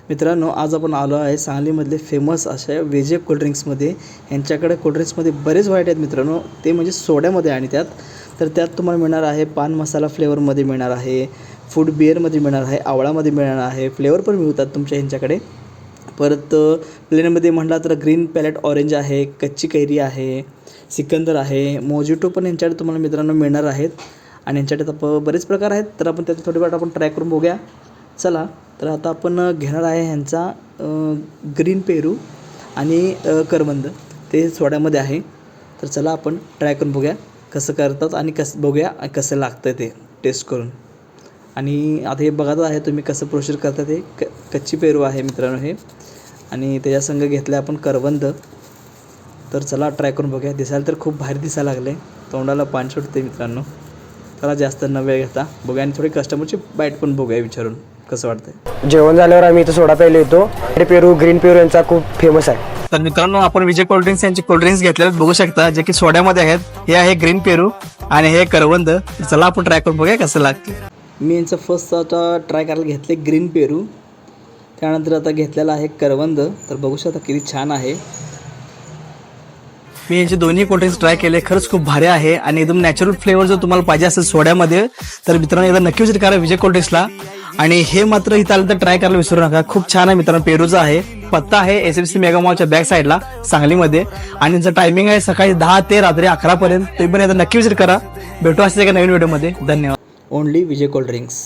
मित्रांनो, आज आपण आलो आहे सांगलीमधले फेमस अशा वेजे कोल्ड्रिंक्समध्ये. यांच्याकडे कोल्ड्रिंक्समध्ये बरेच व्हरायटी आहेत मित्रांनो, ते म्हणजे सोड्यामध्ये. आणि त्यात तुम्हाला मिळणार आहे पान मसाला फ्लेवरमध्ये मिळणार आहे, फूड बिअरमध्ये मिळणार आहे, आवळामध्ये मिळणार आहे, फ्लेवर पण मिळतात तुमच्या ह्यांच्याकडे. परत प्लेनमध्ये म्हटला तर ग्रीन पॅलेट ऑरेंज आहे, कच्ची कैरी आहे, सिकंदर आहे, मोजिटो पण यांच्याकडे तुम्हाला मित्रांनो मिळणार आहेत. आणि यांच्याकडे बरेच प्रकार आहेत, तर आपण त्यात थोडीफार आपण ट्राय करून बघूया. चला, तर आता आपण घेणार आहे ह्यांचा ग्रीन पेरू आणि करवंद, ते सोड्यामध्ये आहे. तर चला आपण ट्राय करून बघूया कसं करतात आणि बघूया कसं लागतं ते टेस्ट करून. आणि आता हे बघत आहे तुम्ही कसं प्रोसेस करता ते. कच्ची पेरू आहे मित्रांनो हे, आणि त्याच्यासंग घेतलं आपण करवंद. तर चला ट्राय करून बघूया. दिसायला तर खूप भारी दिसायला लागले, तोंडाला पाणी सुटते मित्रांनो. चला जास्त न वेळ घेता बघूया आणि थोडी कस्टमरची बाईट पण बघूया विचारून कसं वाटतंय. जेवण झाल्यावर आम्ही इथं सोडा प्यायला येतो. पेरू ग्रीन पेरू यांचा खूप फेमस आहे. तर मित्रांनो, आपण विजय कोल्ड्रिंक्स यांचे कोल्ड्रिंक्स घेतलेले बघू शकता, जे की सोड्यामध्ये आहेत. हे आहे ग्रीन पेरू आणि हे करवंद. चला आपण ट्राय करून बघूया कसं लागते. मी यांचं फर्स्ट आता ट्राय करायला घेतले ग्रीन पेरू, त्यानंतर आता घेतलेला आहे करवंद. तर बघू शकता किती छान आहे. मी यांचे दोन्ही कोल्ड्रिंक्स ट्राय केले, खरंच खूप भारी आहे. आणि एकदम नॅचरल फ्लेवर जर तुम्हाला पाहिजे असेल सोड्यामध्ये, तर मित्रांनो एकदा नक्की विजिट करा विजय कोल्ड्रिंक्सला. आणि हे मात्र इथं आलं तर ट्राय करायला विसरू नका, खूप छान आहे मित्रांनो. पेरूचा आहे, पत्ता आहे SFC मेगा मॉलच्या बॅक साईडला सांगलीमध्ये. आणि यांचं टायमिंग आहे सकाळी 10 ते रात्री 11 पर्यंत. तुम्ही पण एकदा नक्की विजिट करा. भेटू असेल एका नवीन व्हिडिओमध्ये. धन्यवाद. ओनली विजय कोल्ड्रिंक्स.